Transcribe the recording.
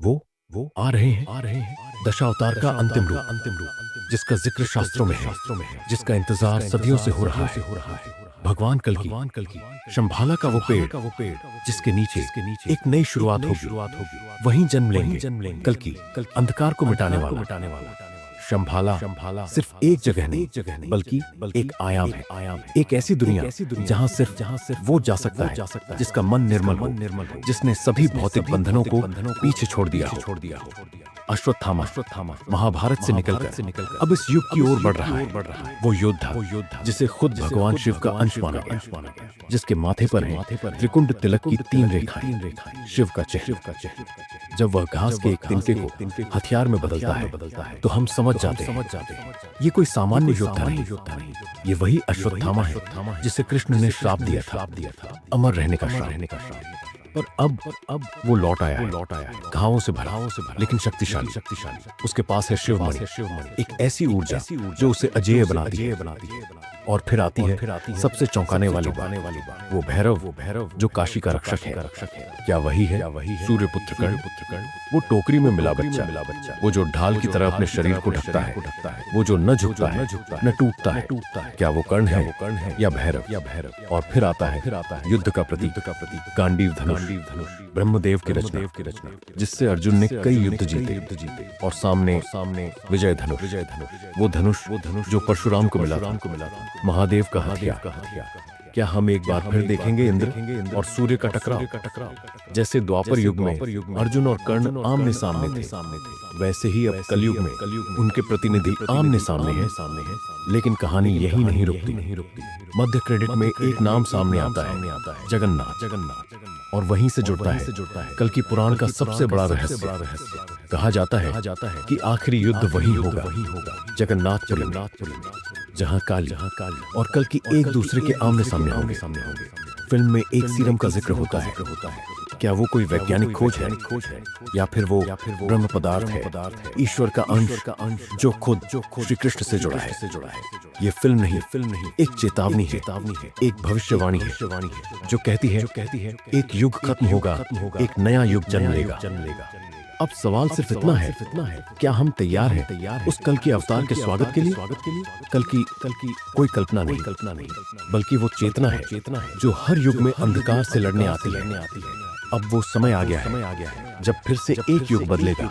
वो आ रहे हैं दशावतार का अंतिम रूप जिसका जिक्र शास्त्रों में है, जिसका इंतजार सदियों से हो रहा है। भगवान कल की शंभाला का वो पेड़ जिसके नीचे एक नई शुरुआत होगी, वहीं जन्म लेंगे कल की अंधकार को मिटाने वाला। शंभाला सिर्फ एक जगह नहीं बल्कि एक आयाम है, एक ऐसी दुनिया जहां सिर्फ वो जा सकता है जिसका मन निर्मल हो, जिसने सभी भौतिक बंधनों को पीछे छोड़ दिया हो। अश्वत्थामा महाभारत से निकलकर अब इस युग की ओर बढ़ रहा है। वो योद्धा जिसे खुद भगवान शिव का अंश माना गया, जिसके माथे पर है त्रिकुंड तिलक की 3 रेखाएं, शिव का चेहरा। जब वह घास के एक तिनके को हथियार में बदलता है तो हम समझ जाते हैं ये कोई सामान्य योद्धा नहीं, ये वही अश्वत्थामा है जिसे कृष्ण ने श्राप दिया था, अमर रहने का श्राप। पर अब वो लौट आया है, घावों से भरा लेकिन शक्तिशाली। उसके पास है शिवमणि, एक ऐसी ऊर्जा जो उसे अजेय बनाती है। और फिर आती है सबसे चौंकाने वाली बात, वो भैरव जो काशी का रक्षक है। क्या वही है सूर्यपुत्र कर्ण? वो टोकरी में मिला बच्चा, वो जो ढाल की तरह अपने शरीर को ढकता है, वो जो न झुकता है न टूटता है। क्या वो कर्ण है या भैरव? और फिर आता है युद्ध का प्रतीक गांडीव धनुष, ब्रह्मदेव की रचना, जिससे अर्जुन ने कई युद्ध जीते। और सामने विजय धनुष, वो धनुष जो परशुराम को मिला था, महादेव का हथियार। क्या हम एक बार फिर देखेंगे इंद्र और सूर्य का टकराव? जैसे द्वापर युग में अर्जुन और कर्ण आमने सामने थे, वैसे ही अब कलयुग में उनके प्रतिनिधि आमने सामने हैं। लेकिन कहानी यही नहीं रुकती। मध्य क्रेडिट में एक नाम सामने आता है, जगन्नाथ। और वहीं से जुड़ता है कल की पुराण का सबसे बड़ा रहस्य। कहा जाता है कि आखिरी युद्ध वही होगा, जगन्नाथपुरी में, जहां काली और कल की एक दूसरे के आमने सामने होंगे। फिल्म में एक सीरम का जिक्र होता है। क्या वो कोई वैज्ञानिक खोज है या फिर वो ब्रह्म पदार्थ है, ईश्वर का अंश जो खुद श्री कृष्ण से जुड़ा है? ये फिल्म नहीं एक चेतावनी है, एक भविष्यवाणी है जो कहती है एक युग खत्म होगा, एक नया युग जन्म लेगा। अब सवाल सिर्फ इतना है, क्या हम तैयार हैं उस कल के अवतार के स्वागत के लिए? कल की कोई कल्पना नहीं बल्कि वो चेतना है जो हर युग में अंधकार से लड़ने आती है। अब वो समय आ गया है जब फिर से एक युग बदलेगा।